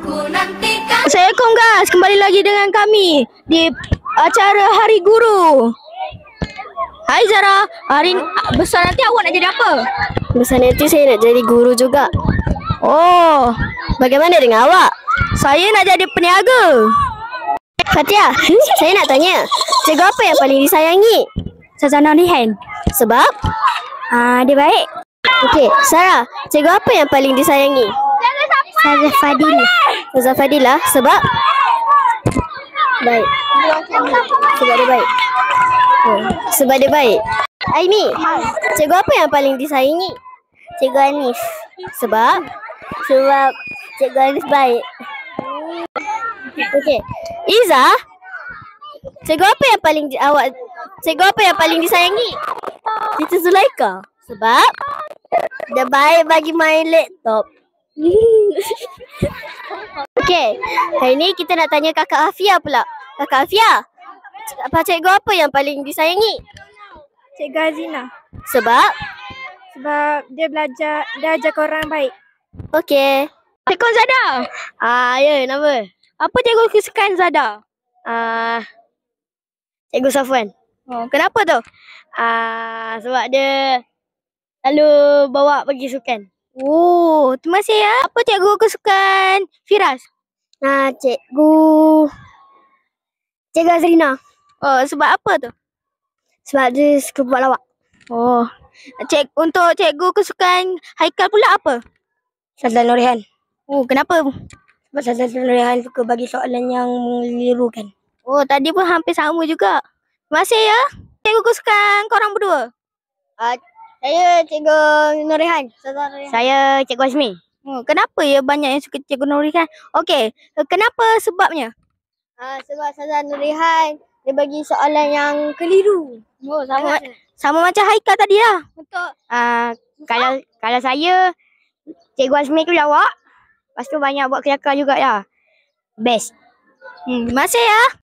Assalamualaikum guys, kembali lagi dengan kami di acara Hari Guru. Hai Zara, hari besar nanti awak nak jadi apa? Besar nanti saya nak jadi guru juga. Oh, Bagaimana dengan awak? saya nak jadi peniaga. Fatia, saya nak tanya, cikgu apa yang paling disayangi? Ustazah Nurihan. Sebab? Dia baik. Okey, Sarah, cikgu apa yang paling disayangi? Ustazah Fadila. Ustazah Fadilah, sebab? Baik. Sebab dia baik. Sebab dia baik. Aini, cikgu apa yang paling disayangi? Cikgu Anis. Sebab? Sebab cikgu Anis baik. Okey. Iza, cikgu apa yang paling cikgu apa yang paling disayangi? Cikgu Zulaika. Sebab dia baik bagi main laptop. Okey, hari ni kita nak tanya Kakak Afia pula. Kakak Afia, cikgu apa yang paling disayangi? Cikgu Azina. Sebab? Sebab dia ajar korang baik. Okey. Cikgu Zada. Ya, nama? Apa cikgu kesukaan Zada? Cikgu Safwan. Oh, kenapa tu? Sebab dia selalu bawa pergi sukan. Oh, terima kasih ya. Apa cikgu kesukaan Firas? Cikgu Azrina. Oh, sebab apa tu? Sebab dia suka buat lawak. Oh, untuk cikgu kesukaan Haikal pula apa? Ustazah Nurihan. Oh, kenapa? Sebab Ustazah Nurihan suka bagi soalan yang mengelirukan. Oh, tadi pun hampir sama juga. Terima kasih ya. Cikgu kesukaan korang berdua? Saya Cikgu Nurihan. Saya Cikgu Azmi. Oh, kenapa ya banyak yang suka Cikgu Nurihan? Okey, kenapa sebabnya? Sebab Ustazah Nurihan dia bagi soalan yang keliru. Oh, sama macam Haikal tadi lah. Untuk kalau saya Cikgu Azmi tu lawak. Lepas tu banyak buat kelakar juga lah. Best. Terima kasih ya.